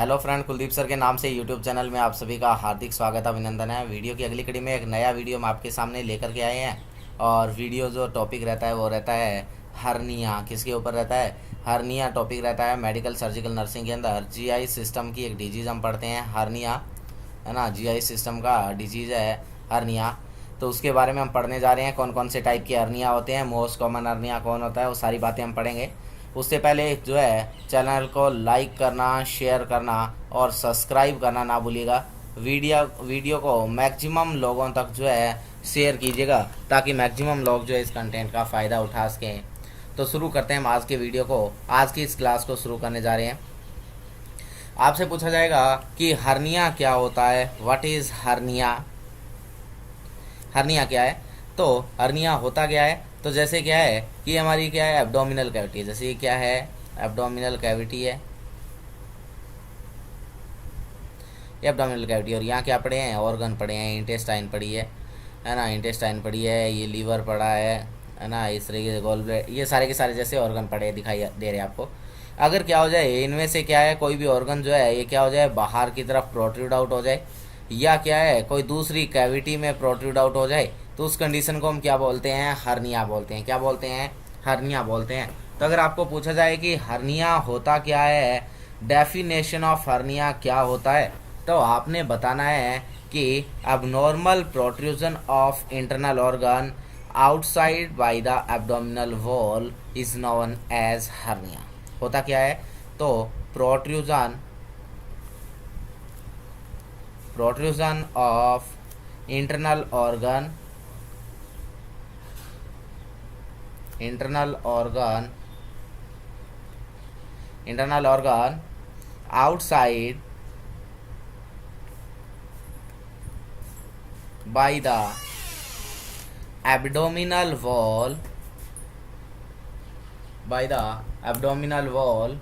Hello friend, Kuldeep sir के नाम से यूट्यूब चैनल में आप सभी का हार्दिक स्वागत अभिनंदन है। वीडियो की अगली कड़ी में एक नया वीडियो हम आपके सामने लेकर के आए हैं। और वीडियो जो टॉपिक रहता है वो रहता है हर्निया। किसके ऊपर रहता है? हर्निया टॉपिक रहता है मेडिकल सर्जिकल नर्सिंग के अंदर। जीआई सिस्टम की एक डिजीज़ हम पढ़ते हैं हर्निया, है ना। जीआई सिस्टम का डिजीज़ है हर्निया। तो उसके बारे में हम पढ़ने जा रहे हैं। कौन कौन से टाइप की हर्निया होते हैं, मोस्ट कॉमन हर्निया कौन होता है, वो सारी बातें हम पढ़ेंगे। उससे पहले जो है चैनल को लाइक करना, शेयर करना और सब्सक्राइब करना ना भूलिएगा। वीडियो को मैक्सिमम लोगों तक जो है शेयर कीजिएगा ताकि मैक्सिमम लोग जो है इस कंटेंट का फ़ायदा उठा सकें। तो शुरू करते हैं हम आज के वीडियो को। आज की इस क्लास को शुरू करने जा रहे हैं। आपसे पूछा जाएगा कि हर्निया क्या होता है, व्हाट इज़ हर्निया। हर्निया क्या है? तो हर्निया होता क्या है? तो जैसे क्या है कि हमारी क्या है एब्डोमिनल कैविटी, जैसे ये क्या है एब्डोमिनल कैविटी है, ये एब्डोमिनल कैविटी। और यहाँ क्या पड़े हैं? ऑर्गन पड़े हैं, इंटेस्टाइन पड़ी है ना, इंटेस्टाइन पड़ी है, ये लीवर पड़ा है ना, इस तरीके से गोल ब्लैडर, ये सारे के सारे जैसे ऑर्गन पड़े दिखाई दे रहे हैं आपको। अगर क्या हो जाए इनमें से क्या है कोई भी ऑर्गन जो है ये क्या हो जाए बाहर की तरफ प्रोट्रूड आउट हो जाए, या क्या है कोई दूसरी कैविटी में प्रोट्रूड आउट हो जाए, तो उस कंडीशन को हम क्या बोलते हैं? हर्निया बोलते हैं। क्या बोलते हैं? हर्निया बोलते हैं। तो अगर आपको पूछा जाए कि हर्निया होता क्या है, डेफिनेशन ऑफ हर्निया क्या होता है, तो आपने बताना है कि abnormal protrusion of internal organ outside by the abdominal wall is known as hernia। होता क्या है? तो protrusion of internal organ outside by the abdominal wall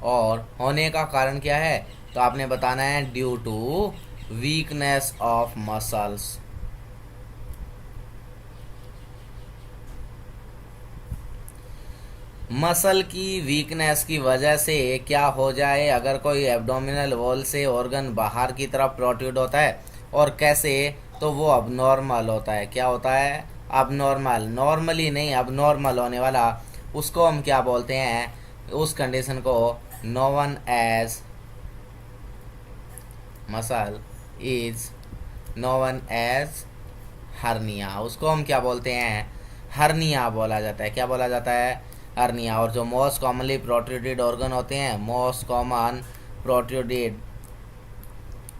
और होने का कारण क्या है? तो आपने बताना है due to weakness of muscles. Muscle की वीकनेस की वजह से क्या हो जाए, अगर कोई एब्डोमिनल वॉल से ऑर्गन बाहर की तरफ प्रोट्रूड होता है, और कैसे, तो वो अबनॉर्मल होता है। क्या होता है? अबनॉर्मल। नॉर्मली नहीं, अबनॉर्मल होने वाला, उसको हम क्या बोलते हैं? उस कंडीशन को known as muscle is known as hernia. उसको हम क्या बोलते हैं? हर्निया बोला जाता है। क्या बोला जाता है? हर्निया। और जो मोस्ट कॉमनली प्रोट्रूडेड ऑर्गन होते हैं, मोस्ट कॉमन प्रोट्रूडेड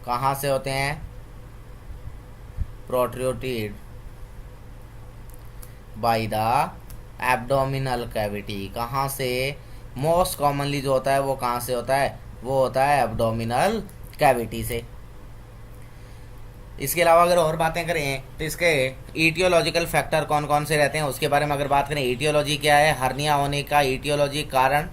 कहाँ से होते हैं? Protruded by the abdominal cavity. कहाँ से? मोस्ट कॉमनली जो होता है वो कहाँ से होता है? वो होता है एब्डोमिनल कैविटी से। इसके अलावा अगर और बातें करें तो इसके ईटियोलॉजिकल फैक्टर कौन कौन से रहते हैं उसके बारे में अगर बात करें। ईटियोलॉजी क्या है हर्निया होने का? ईटियोलॉजी कारण,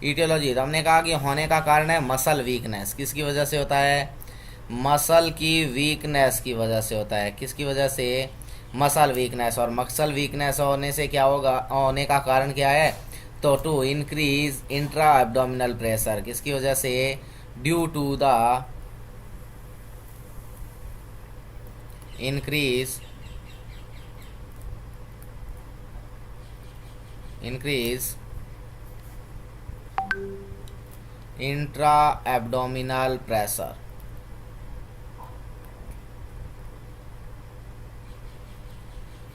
ईटियोलॉजी तो हमने कहा कि होने का कारण है मसल वीकनेस। किसकी वजह से होता है? मसल की वीकनेस की वजह से होता है। किसकी वजह से? Muscle weakness. और मसल वीकनेस होने से क्या होगा, होने का कारण क्या है? तो to increase intra abdominal pressure. किसकी वजह से? Due to the increase intra abdominal pressure।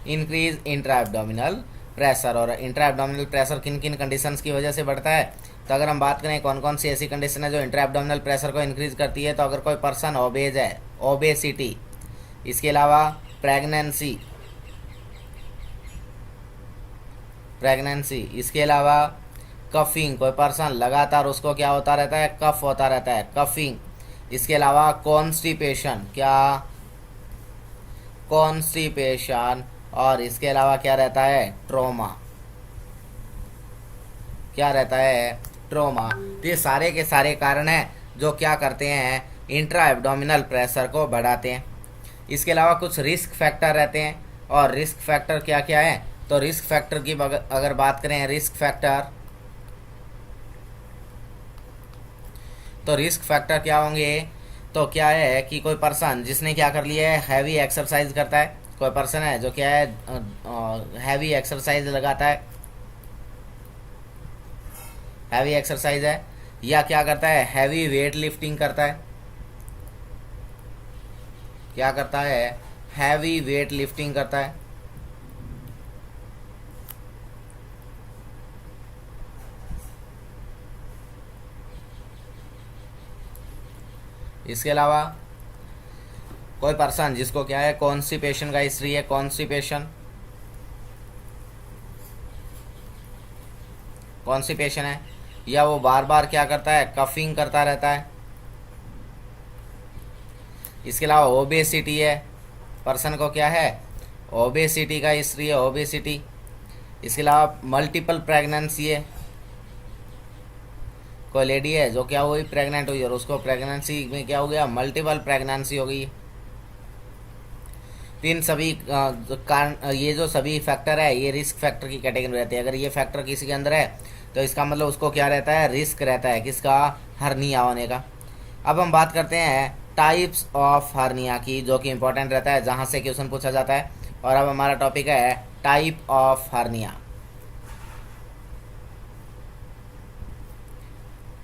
Increase intra abdominal pressure. और इंट्रा एब्डोमिनल प्रेशर किन किन कंडीशंस की वजह से बढ़ता है? तो अगर हम बात करें कौन कौन सी ऐसी कंडीशन है जो इंट्रा एब्डोमिनल प्रेशर को इंक्रीज करती है, तो अगर कोई पर्सन ओबेज है, ओबेसिटी, इसके अलावा प्रेगनेंसी, इसके अलावा कफिंग, कोई पर्सन लगातार उसको क्या होता रहता है? कफ होता रहता है, कफिंग। इसके अलावा कॉन्स्टिपेशन, क्या? कॉन्स्टिपेशन। और इसके अलावा क्या रहता है? ट्रोमा। क्या रहता है? ट्रोमा। तो ये सारे के सारे कारण हैं जो क्या करते हैं, इंट्रा एब्डोमिनल प्रेशर को बढ़ाते हैं। इसके अलावा कुछ रिस्क फैक्टर रहते हैं, और रिस्क फैक्टर क्या क्या है, तो रिस्क फैक्टर की अगर बात करें, रिस्क फैक्टर क्या होंगे, तो क्या है कि कोई पर्सन जिसने क्या कर लिया है, हैवी एक्सरसाइज करता है, कोई पर्सन है जो क्या है हैवी एक्सरसाइज लगाता है, हैवी एक्सरसाइज है, या क्या करता है, हैवी वेट लिफ्टिंग करता है, क्या करता है, हैवी वेट लिफ्टिंग करता है। इसके अलावा कोई पर्सन जिसको क्या है, कॉन्स्टिपेशन का हिस्ट्री है, कॉन्स्टिपेशन है, या वो बार बार क्या करता है, कफिंग करता रहता है। इसके अलावा ओबेसिटी है, पर्सन को क्या है, ओबेसिटी का हिस्ट्री है, ओबेसिटी। इसके अलावा मल्टीपल प्रेगनेंसी है, कोई लेडी है जो क्या हुई, प्रेग्नेंट हुई और उसको प्रेगनेंसी में क्या हो गया, मल्टीपल प्रेगनेंसी हो गई। तो इन सभी कारण, ये जो सभी फैक्टर है ये रिस्क फैक्टर की कैटेगरी में रहते हैं। अगर ये फैक्टर किसी के अंदर है तो इसका मतलब उसको क्या रहता है, रिस्क रहता है किसका, हर्निया होने का। अब हम बात करते हैं टाइप्स ऑफ हर्निया की, जो कि इंपॉर्टेंट रहता है, जहाँ से क्वेश्चन पूछा जाता है। और अब हमारा टॉपिक है type of hernia.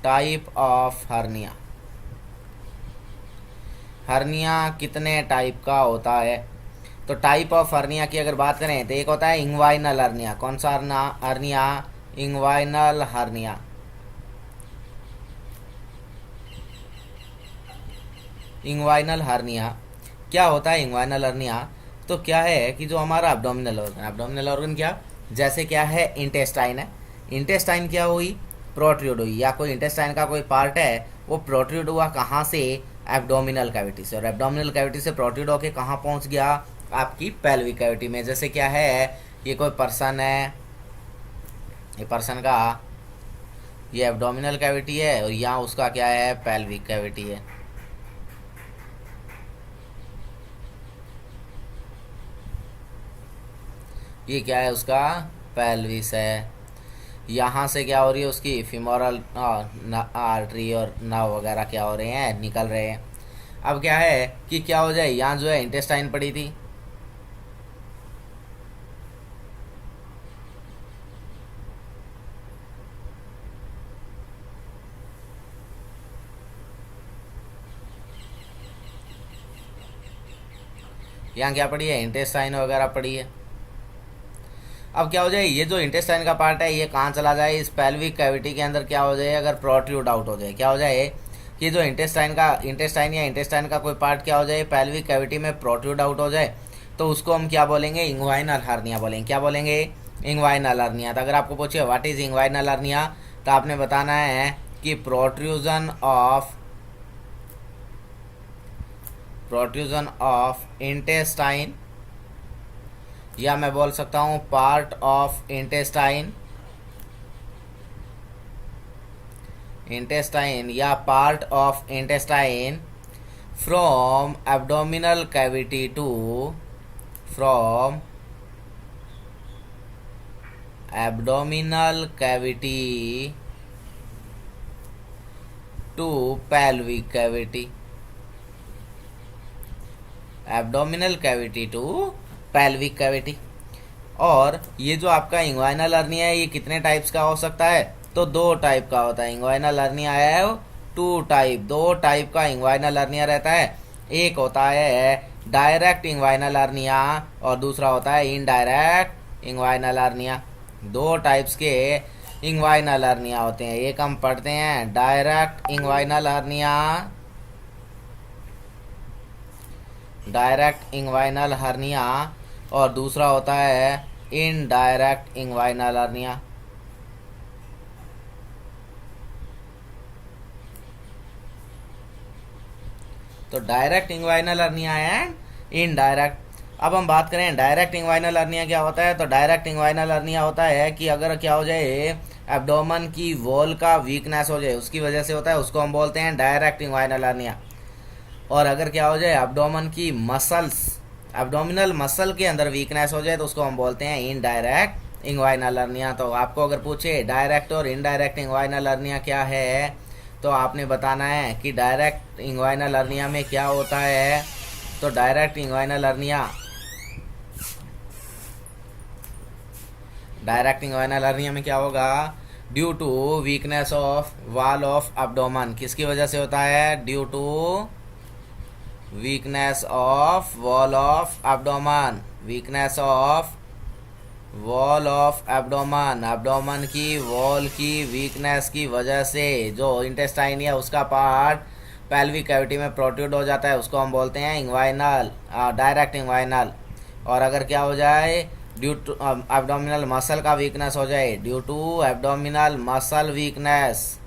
Type of hernia, hernia कितने टाइप का होता है। तो टाइप ऑफ हर्निया की अगर बात करें तो एक होता है इंग्वाइनल हर्निया। कौन सा hernia, inguinal hernia. Inguinal hernia क्या होता है, इंग्वाइनल हर्निया तो क्या है कि जो हमारा एब्डोमिनल ऑर्गन क्या, जैसे क्या है इंटेस्टाइन है, इंटेस्टाइन क्या हुई, प्रोट्रूड हुई, या कोई इंटेस्टाइन का कोई पार्ट है वो प्रोट्रूड हुआ कहाँ से, एब्डोमिनल कैविटी से, और एब्डोमिनल कैविटी से प्रोट्रूड होके कहाँ पहुँच गया, आपकी पेल्विक कैविटी में। जैसे क्या है, ये कोई पर्सन है, ये पर्सन का ये एब्डोमिनल कैविटी है और यहाँ उसका क्या है, पेल्विक कैविटी है। ये क्या है, उसका पेल्विस है। यहाँ से क्या हो रही है, उसकी फिमोरल आर्टरी और नर्व वगैरह क्या हो रहे हैं, निकल रहे हैं। अब क्या है कि क्या हो जाए, यहाँ जो है इंटेस्टाइन पड़ी थी, यहाँ क्या पड़ी है, इंटेस्टाइन वगैरह पड़ी है। अब क्या हो जाए, ये जो इंटेस्टाइन का पार्ट है ये कहाँ चला जाए, इस पेल्विक कैविटी के अंदर क्या हो जाए, अगर प्रोट्रूड आउट हो जाए, क्या हो जाए कि जो इंटेस्टाइन या इंटेस्टाइन का कोई पार्ट क्या हो जाए, पेल्विक कैविटी में प्रोट्रूड आउट हो जाए, तो उसको हम क्या बोलेंगे, इंग्वाइनल हर्निया बोलेंगे। क्या बोलेंगे, इंग्वाइनल हर्निया। तो अगर आपको पूछे व्हाट इज इंग्वाइनल हर्निया, तो आपने बताना है कि प्रोट्रूजन ऑफ इंटेस्टाइन, या मैं बोल सकता हूँ पार्ट ऑफ इंटेस्टाइन या part of intestine from abdominal cavity to pelvic cavity, abdominal cavity to pelvic cavity. और ये जो आपका इंग्वाइनल हर्निया है ये कितने टाइप्स का हो सकता है, तो 2 टाइप का होता है। इंग्वाइनल हर्निया है 2 टाइप, 2 टाइप का इंग्वाइनल हर्निया रहता है। एक होता है डायरेक्ट इंग्वाइनल हर्निया और दूसरा होता है इनडायरेक्ट इंग्वाइनल हर्निया। 2 टाइप्स के इंग्वाइनल हर्निया होते हैं। एक हम पढ़ते हैं डायरेक्ट इंग्वाइनल हर्निया और दूसरा होता है इनडायरेक्ट इंग्वाइनल हर्निया। तो direct inguinal hernia and indirect. अब हम बात करें डायरेक्ट इंग्वाइनल हर्निया क्या होता है, तो डायरेक्ट इंग्वाइनल हर्निया होता है कि अगर क्या हो जाए एब्डोमेन की वॉल का वीकनेस हो जाए, उसकी वजह से होता है, उसको हम बोलते हैं डायरेक्ट इंग्वाइनल हर्निया। और अगर क्या हो जाए एब्डोमेन की मसल्स, एब्डोमिनल मसल के अंदर वीकनेस हो जाए, तो उसको हम बोलते हैं इनडायरेक्ट इंग्वाइनल हर्निया। तो आपको अगर पूछे डायरेक्ट और इनडायरेक्ट इंग्वाइनल हर्निया क्या है, तो आपने बताना है कि डायरेक्ट इंग्वाइनल हर्निया में क्या होता है। तो direct inguinal hernia, direct inguinal hernia में क्या होगा, due to weakness of wall of abdomen, किसकी वजह से होता है, due to weakness of wall of abdomen, weakness of wall of abdomen, abdomen की वॉल की वीकनेस की वजह से जो इंटेस्टाइन या उसका पार्ट पेल्विक कैविटी में प्रोट्रूड हो जाता है, उसको हम बोलते हैं इंग्वाइनल, डायरेक्ट इंग्वाइनल। और अगर क्या हो जाए ड्यू टू एब्डोमिनल मसल का वीकनेस हो जाए, due to abdominal muscle weakness,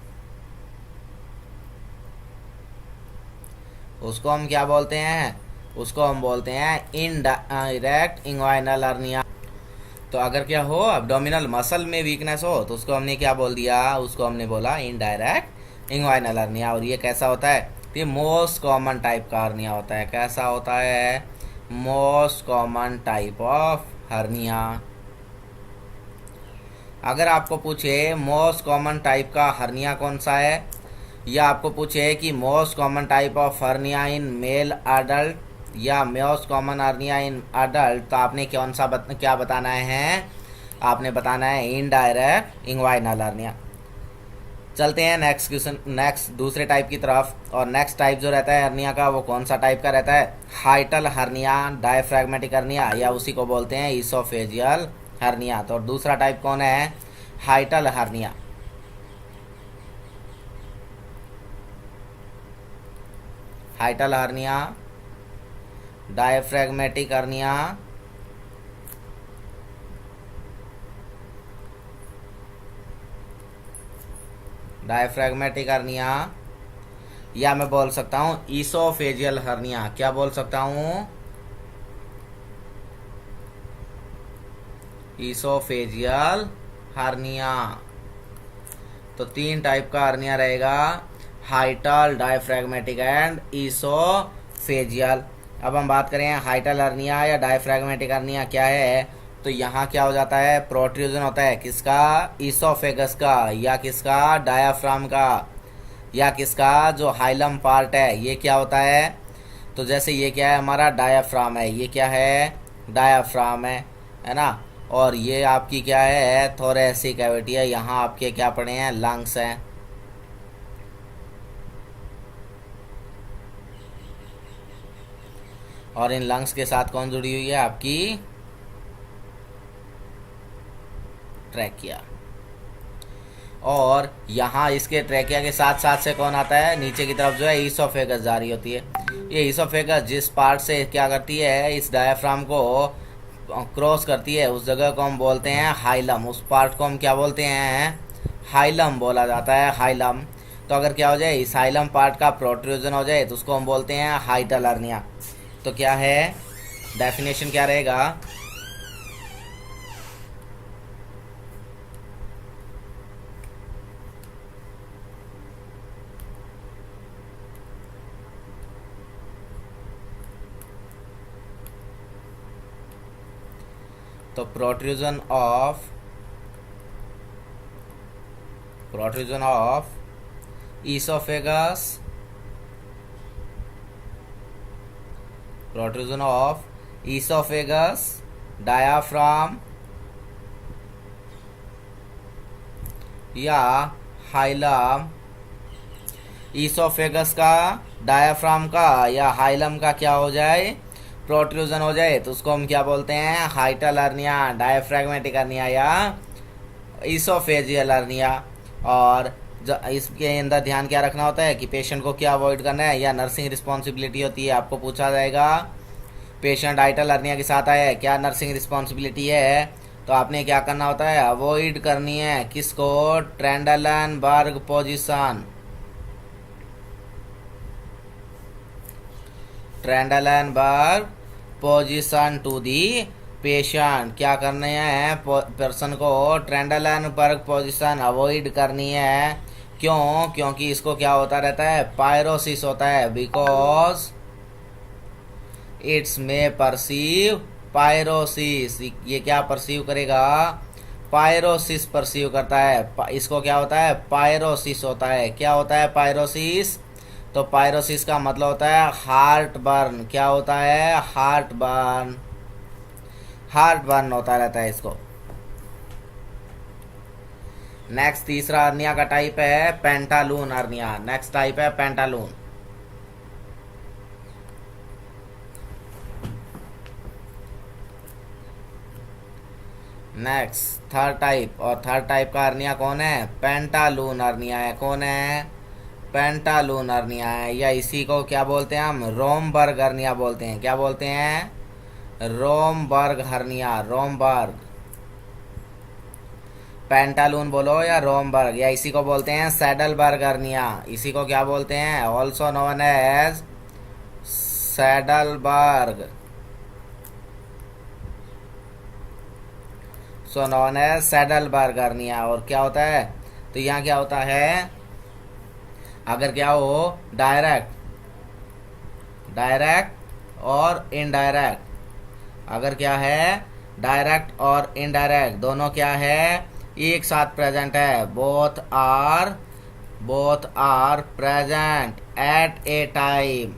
उसको हम क्या बोलते हैं, उसको हम बोलते हैं इनडायरेक्ट इंग्वाइनल हर्निया। तो अगर क्या हो एब्डोमिनल मसल में वीकनेस हो, तो उसको हमने क्या बोल दिया, उसको हमने बोला इनडायरेक्ट इंग्वाइनल हर्निया। और ये कैसा होता है, ये मोस्ट कॉमन टाइप का हर्निया होता है। कैसा होता है, most common type of hernia. अगर आपको पूछे मोस्ट कॉमन टाइप का हर्निया कौन सा है, या आपको पूछे कि most common type of hernia in male adult या most common hernia in adult, तो आपने कौन सा क्या बताना है, आपने बताना है इनडायरेक्ट इंग्वाइनल हर्निया। चलते हैं नेक्स्ट क्वेश्चन, नेक्स्ट दूसरे टाइप की तरफ। और नेक्स्ट टाइप जो रहता है हर्निया का, वो कौन सा टाइप का रहता है, हाइटल हर्निया, डायफ्रैग्मेटिक हर्निया, या उसी को बोलते हैं इसोफेजियल हर्निया। तो दूसरा टाइप कौन है, हाइटल hernia. हाइटल hernia, diaphragmatic hernia, diaphragmatic hernia, या मैं बोल सकता हूं इसोफेजियल हर्निया। क्या बोल सकता हूं, इसोफेजियल हर्निया। तो तीन टाइप का हर्निया रहेगा, हाइटल, डायफ्रैग्मेटिक एंड इसोफेजियल। अब हम बात करें हाइटल हर्निया या डायफ्रैग्मेटिक हर्निया क्या है, तो यहाँ क्या हो जाता है, प्रोट्रूजन होता है किसका, इसोफेगस का, या किसका, डायाफ्राम का, या किसका, जो हाइलम पार्ट है, ये क्या होता है। तो जैसे ये क्या है, हमारा डायाफ्राम है, ये क्या है, डायाफ्राम है ना। और ये आपकी क्या है, थोरेसिक कैविटी है, यहाँ आपके क्या पड़े हैं, लंग्स हैं। और इन लंग्स के साथ कौन जुड़ी हुई है, आपकी ट्रैकिया। और यहाँ इसके ट्रैकिया के साथ साथ से कौन आता है, नीचे की तरफ जो है ईसोफेगस जारी होती है। ये ईसोफेगस जिस पार्ट से क्या करती है, इस डायफ्राम को क्रॉस करती है, उस जगह को हम बोलते हैं हाइलम। उस पार्ट को हम क्या बोलते हैं, हाइलम बोला जाता है, हाइलम। तो अगर क्या हो जाए, इस हाइलम पार्ट का प्रोट्रूजन हो जाए, तो उसको हम बोलते हैं हाइटल हर्निया। तो क्या है, डेफिनेशन क्या रहेगा, तो protrusion of esophagus, protrusion of esophagus, diaphragm या हाइलम, ईसोफेगस का, डायाफ्राम का या हाइलम का क्या हो जाए, प्रोट्रूजन हो जाए, तो उसको हम क्या बोलते हैं, हाइटल हर्निया, डायफ्रैग्मेटिक हर्निया या ईसोफेजियल हर्निया। और इसके अंदर ध्यान क्या रखना होता है कि पेशेंट को क्या अवॉइड करना है, या नर्सिंग रिस्पॉन्सिबिलिटी होती है। आपको पूछा जाएगा पेशेंट हाइटल हर्निया के साथ आया है, क्या नर्सिंग रिस्पॉन्सिबिलिटी है, तो आपने क्या करना होता है, अवॉइड करनी है किसको, Trendelenburg position, Trendelenburg position to the patient. क्या करने हैं, पर्सन को ट्रेंडलनबर्ग पोजीशन अवॉइड करनी है। क्यों, क्योंकि इसको क्या होता रहता है, पायरोसिस होता है, बिकॉज इट्स में परसीव पायरोसिस। ये क्या परसीव करेगा, पायरोसिस परसीव करता है। इसको क्या होता है, पायरोसिस होता है। क्या होता है पायरोसिस, तो पायरोसिस का मतलब होता है हार्ट बर्न। क्या होता है, हार्ट बर्न, हार्ट बर्न होता रहता है इसको। नेक्स्ट तीसरा अर्निया का टाइप है पेंटालून अर्निया। नेक्स्ट टाइप है पेंटालून। नेक्स्ट थर्ड टाइप, और थर्ड टाइप का अर्निया कौन है, पेंटालून अर्निया है। कौन है, पेंटालून अर्निया है, या इसी को क्या बोलते हैं हम, रोमबर्ग अर्निया बोलते हैं। क्या बोलते हैं, रोमबर्ग हर्निया, रोमबर्ग। पेंटालून बोलो या रोमबर्ग, या इसी को बोलते हैं सैडलबर्ग अर्निया। इसी को क्या बोलते हैं, also known as Saddleberg, so known as Saddleberg hernia. और क्या होता है, तो यहाँ क्या होता है, अगर क्या हो डायरेक्ट, डायरेक्ट और इनडायरेक्ट, अगर क्या है डायरेक्ट और इनडायरेक्ट दोनों क्या है एक साथ प्रेजेंट है, both are present at a time,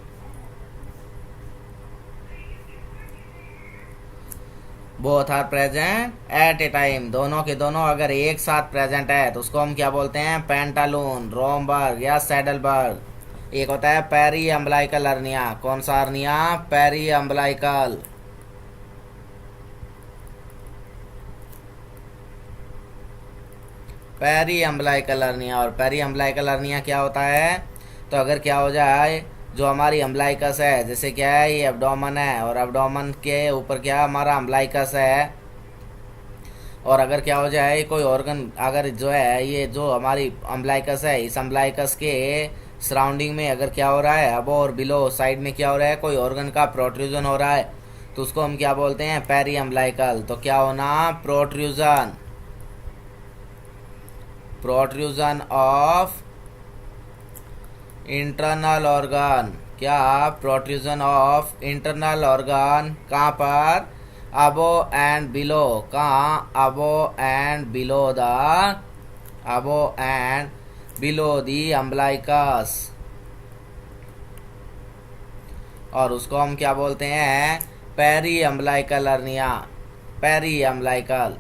both are present at a time, दोनों के दोनों अगर एक साथ प्रेजेंट है तो उसको हम क्या बोलते हैं, पेंटालून, रोमबर्ग या सैडलबर्ग। एक होता है पेरी अम्बलाइकल अर्निया। कौन सा hernia, peri umbilical. Peri umbilical hernia. और पेरी अम्बलाइकल अर्निया क्या होता है, तो अगर क्या हो जाए, जो हमारी अम्बलाइकस है, जैसे क्या है ये एब्डोमन है और एब्डोमन के ऊपर क्या हमारा अम्बलाइकस है, और अगर क्या हो जाए कोई ऑर्गन, अगर जो है ये जो हमारी अम्बलाइकस है, इस अम्बलाइकस के सराउंडिंग में अगर क्या हो रहा है, अब और बिलो साइड में क्या हो रहा है, कोई ऑर्गन का प्रोट्रूजन हो रहा है, तो उसको हम क्या बोलते हैं, पेरी अम्बलाइकल। तो क्या होना, protrusion, protrusion of internal organ. क्या, प्रोट्रूजन ऑफ इंटरनल ऑर्गन। कहाँ पर, अबो एंड बिलो। कहाँ, above and below the, above and below the umbilicus. और उसको हम क्या बोलते हैं, peri umbilical hernia, peri umbilical.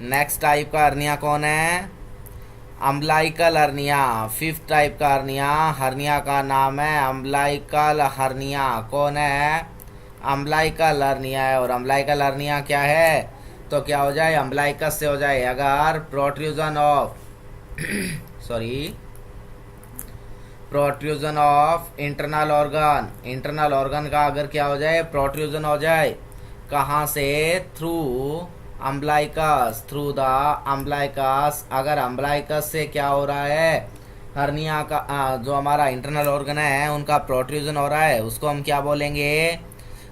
Next type का अर्निया कौन है, अम्बलाइकल हर्निया। फिफ्थ टाइप का हर्निया, हर्निया का नाम है अम्बलाइकल हर्निया। कौन है, अम्बलाइकल हर्निया है। और अम्बलाइकल हर्निया क्या है, तो क्या हो जाए, अम्बलाइकस से हो जाए अगर protrusion of sorry protrusion of internal organ, internal organ का अगर क्या हो जाए, प्रोट्रूजन हो जाए, कहाँ से, through umbilicus, through the umbilicus. अगर अम्बलाइकस से क्या हो रहा है, हर्निया का जो हमारा इंटरनल ऑर्गन है उनका प्रोट्रूजन हो रहा है, उसको हम क्या बोलेंगे,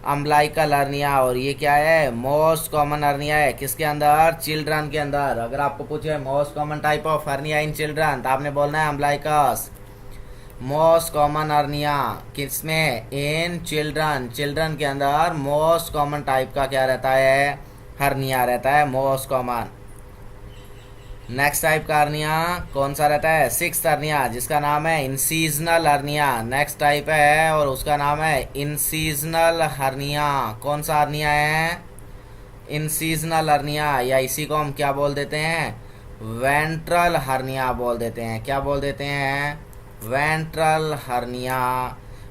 अम्बलाइकल हर्निया। और ये क्या है, मोस्ट कॉमन हर्निया है, किसके अंदर, चिल्ड्रन के अंदर। अगर आपको पूछे most common type of hernia in children, तो आपने बोलना है अम्बलाइकस। मोस्ट कॉमन हर्निया किसमें, इन चिल्ड्रन, चिल्ड्रन के अंदर मोस्ट कॉमन टाइप का क्या रहता है, हर्निया रहता है, मोस्ट कॉमन। नेक्स्ट टाइप का हर्निया कौन सा रहता है, सिक्स्थ हर्निया, जिसका नाम है इंसीजनल हर्निया। नेक्स्ट टाइप है और उसका नाम है इंसीजनल हर्निया। कौन सा हर्निया है, इंसीजनल हर्निया, या इसी को हम क्या बोल देते हैं, वेंट्रल हर्निया बोल देते हैं। क्या बोल देते हैं, वेंट्रल हर्निया।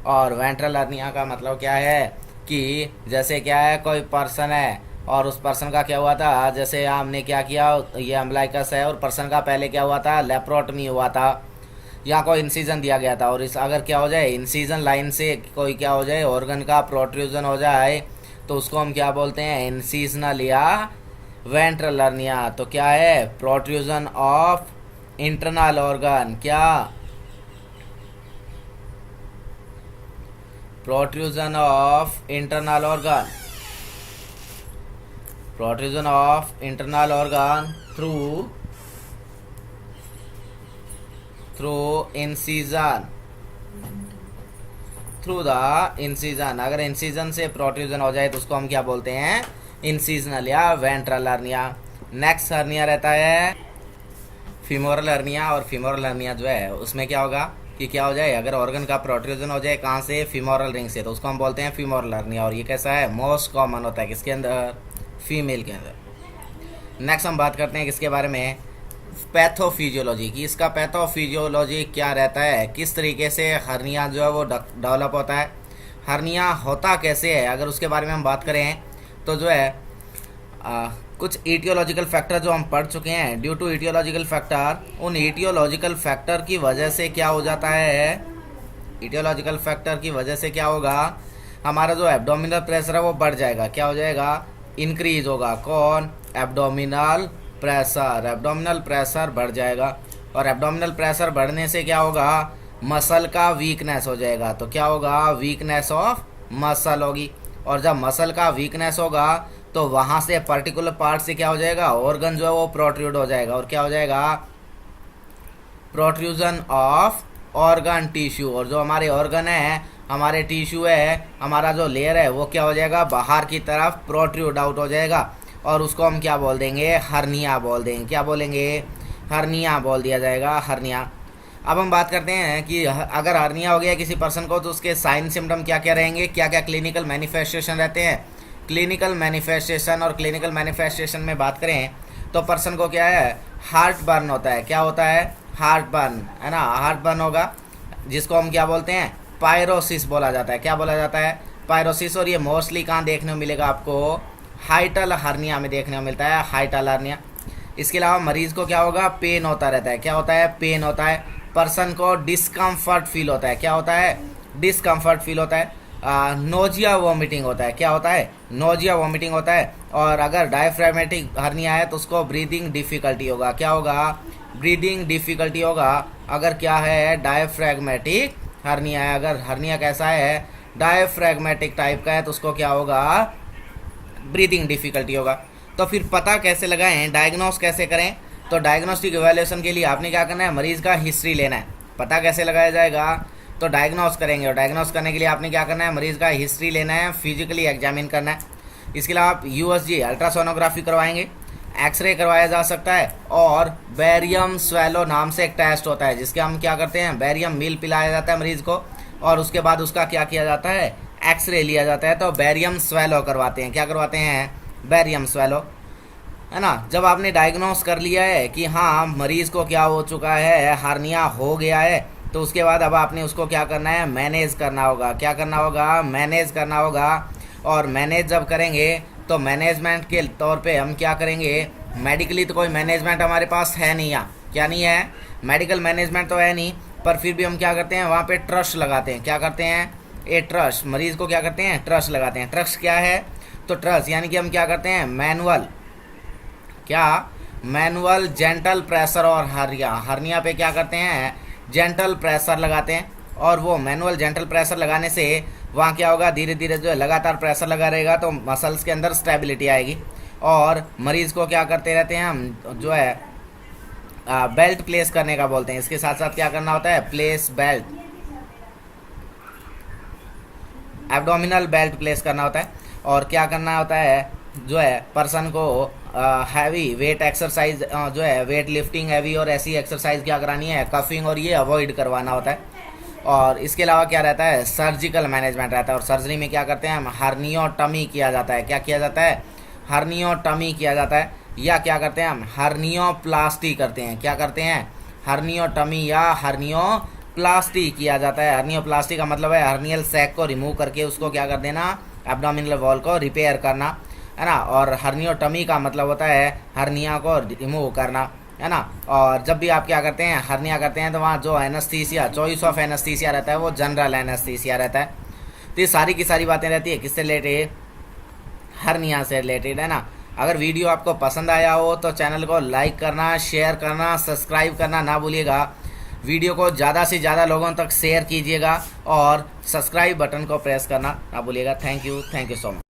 और वेंट्रल हर्निया का मतलब क्या है, कि जैसे क्या है, कोई पर्सन है और उस पर्सन का क्या हुआ था, जैसे हमने क्या किया, ये अम्बलाइकस है और पर्सन का पहले क्या हुआ था, लेप्रोटमी हुआ था, यहाँ कोई इंसीजन दिया गया था, और इस अगर क्या हो जाए, इंसीजन लाइन से कोई क्या हो जाए, ऑर्गन का प्रोट्रूजन हो जाए, तो उसको हम क्या बोलते हैं, इंसीजनल या वेंट्रल हर्निया। तो क्या है, प्रोट्रूजन ऑफ इंटरनल ऑर्गन, क्या, protrusion of internal organ, protrusion of internal organ through incision, through the incision. अगर इंसिजन से प्रोट्रूजन हो जाए तो उसको हम क्या बोलते हैं, इंसिजनल या वेंट्रल हर्निया। नेक्स्ट हर्निया रहता है फीमोरल हर्निया, और फीमोरल हर्निया जो है उसमें क्या होगा कि क्या हो जाए, अगर ऑर्गन का प्रोट्रूजन हो जाए कहाँ से, फीमोरल रिंग से, तो उसको हम बोलते हैं फीमोरल हर्निया। और ये कैसा है, मोस्ट कॉमन होता है किसके अंदर, फीमेल के अंदर। नेक्स्ट हम बात करते हैं किसके बारे में, पैथोफिजियोलॉजी की। इसका पैथोफिजियोलॉजी क्या रहता है, किस तरीके से हर्निया जो है वो डेवलप होता है, हर्निया होता कैसे है, अगर उसके बारे में हम बात करें तो जो है कुछ ईटियोलॉजिकल फैक्टर जो हम पढ़ चुके हैं। ड्यू टू ईटियोलॉजिकल फैक्टर, उन ईटियोलॉजिकल फैक्टर की वजह से क्या हो जाता है, ईटियोलॉजिकल फैक्टर की वजह से क्या होगा, हमारा जो एब्डोमिनल प्रेशर है वो बढ़ जाएगा। क्या हो जाएगा, इंक्रीज होगा। कौन, एब्डोमिनल प्रेशर, एब्डोमिनल प्रेशर बढ़ जाएगा। और एब्डोमिनल प्रेशर बढ़ने से क्या होगा, मसल का वीकनेस हो जाएगा। तो क्या होगा, वीकनेस ऑफ मसल होगी। और जब मसल का वीकनेस होगा तो वहाँ से पर्टिकुलर पार्ट से क्या हो जाएगा, ऑर्गन जो है वो प्रोट्रूड हो जाएगा। और क्या हो जाएगा, प्रोट्रूजन ऑफ ऑर्गन टिश्यू। और जो हमारे ऑर्गन है, हमारे टिश्यू है, हमारा जो लेयर है वो क्या हो जाएगा, बाहर की तरफ प्रोट्रूड आउट हो जाएगा। और उसको हम क्या बोल देंगे, हर्निया बोल देंगे। क्या बोलेंगे, हर्निया बोल दिया जाएगा, हर्निया। अब हम बात करते हैं कि अगर हर्निया हो गया किसी पर्सन को तो उसके साइन सिम्टम क्या क्या रहेंगे, क्या क्या क्लिनिकल मैनिफेस्टेशन रहते हैं। क्लिनिकल मैनिफेस्टेशन, और क्लिनिकल मैनिफेस्टेशन में बात करें तो पर्सन को क्या है, हार्ट बर्न होता है। क्या होता है, हार्ट बर्न, है ना, हार्ट बर्न होगा, जिसको हम क्या बोलते हैं, पायरोसिस बोला जाता है। क्या बोला जाता है, पायरोसिस। और ये मोस्टली कहाँ देखने को मिलेगा आपको, हाइटल हर्निया में देखने को मिलता है, हाइटल हर्निया। इसके अलावा मरीज को क्या होगा, पेन होता रहता है। क्या होता है, पेन होता है। पर्सन को डिस्कम्फर्ट फील होता है। क्या होता है, डिस्कम्फर्ट फील होता है। नोजिया वॉमिटिंग होता है। क्या होता है, नोजिया वॉमिटिंग होता है। और अगर डायफ्रेगमेटिक हर्निया है तो उसको ब्रीदिंग डिफिकल्टी होगा। क्या होगा, ब्रीदिंग डिफिकल्टी होगा। अगर क्या है, डायफ्रेगमेटिक हर्निया है। अगर हर्निया कैसा है, डायफ्रेगमेटिक टाइप का है तो उसको क्या होगा, ब्रीदिंग डिफिकल्टी होगा। तो फिर पता कैसे लगाएं, डायग्नोस कैसे करें, तो डायग्नोस्टिक इवैल्यूएशन के लिए आपने क्या करना है, मरीज का हिस्ट्री लेना है। पता कैसे लगाया जाएगा, तो डायग्नोस करेंगे। और डायग्नोस करने के लिए आपने क्या करना है, मरीज का हिस्ट्री लेना है, फिजिकली एग्जामिन करना है। इसके अलावा आप यूएसजी अल्ट्रासोनोग्राफी करवाएंगे, एक्सरे करवाया जा सकता है। और बैरियम स्वेलो नाम से एक टेस्ट होता है जिसके हम क्या करते हैं, बैरियम मिल पिलाया जाता है मरीज को, और उसके बाद उसका क्या किया जाता है, एक्सरे लिया जाता है। तो बैरियम स्वेलो करवाते हैं। क्या करवाते हैं, बैरियम स्वेलो, है ना। जब आपने डायग्नोस कर लिया है कि हाँ मरीज को क्या हो चुका है, हार्निया हो गया है, तो उसके बाद अब आपने उसको क्या करना है, मैनेज करना होगा। क्या करना होगा, मैनेज करना होगा। और मैनेज जब करेंगे तो मैनेजमेंट के तौर पे हम क्या करेंगे, मेडिकली तो कोई मैनेजमेंट हमारे पास है नहीं। यहाँ क्या नहीं है, मेडिकल मैनेजमेंट तो है नहीं, पर फिर भी हम क्या करते हैं, वहाँ पे ट्रस्ट लगाते हैं। क्या करते हैं, ए ट्रस्ट, मरीज को क्या करते हैं, ट्रस्ट लगाते हैं। ट्रस्ट क्या है, तो ट्रस्ट यानी कि हम क्या करते हैं, मैनुअल, क्या, मैनुअल जेंटल प्रेशर। और हर्निया पे क्या करते हैं, जेंटल प्रेशर लगाते हैं। और वो मैनुअल जेंटल प्रेशर लगाने से वहाँ क्या होगा, धीरे धीरे जो है लगातार प्रेशर लगा रहेगा तो मसल्स के अंदर स्टेबिलिटी आएगी। और मरीज को क्या करते रहते हैं हम, जो है बेल्ट प्लेस करने का बोलते हैं। इसके साथ साथ क्या करना होता है, place belt, abdominal belt place करना होता है। और क्या करना होता है, जो है पर्सन को हैवी वेट एक्सरसाइज, जो है वेट लिफ्टिंग हैवी और ऐसी एक्सरसाइज क्या करानी है, कफिंग, और ये अवॉइड करवाना होता है। और इसके अलावा क्या रहता है, सर्जिकल मैनेजमेंट रहता है। और सर्जरी में क्या करते हैं हम, हर्नियोटमी किया जाता है। क्या किया जाता है, हर्नियोटमी किया जाता है। या क्या करते हैं हम, हर्नियोप्लास्टी करते हैं। क्या करते हैं, हर्नियोटमी या हर्नियोप्लास्टी किया जाता है। हर्नियोप्लास्टी का मतलब है हर्नियल सैक को रिमूव करके उसको क्या कर देना, एब्डोमिनल वॉल को रिपेयर करना, है ना। और हर्नियोटमी का मतलब होता है हर्निया को रिमूव करना, है ना। और जब भी आप क्या करते हैं, हर्निया करते हैं, तो वहाँ जो एनेस्थीसिया, चॉइस ऑफ एनेस्थीसिया रहता है वो जनरल एनेस्थीसिया रहता है। तो ये सारी की सारी बातें रहती है किससे रिलेटेड, हर्निया से रिलेटेड, है ना। अगर वीडियो आपको पसंद आया हो तो चैनल को लाइक करना, शेयर करना, सब्सक्राइब करना ना भूलिएगा। वीडियो को ज़्यादा से ज़्यादा लोगों तक शेयर कीजिएगा और सब्सक्राइब बटन को प्रेस करना ना भूलिएगा। Thank you so much.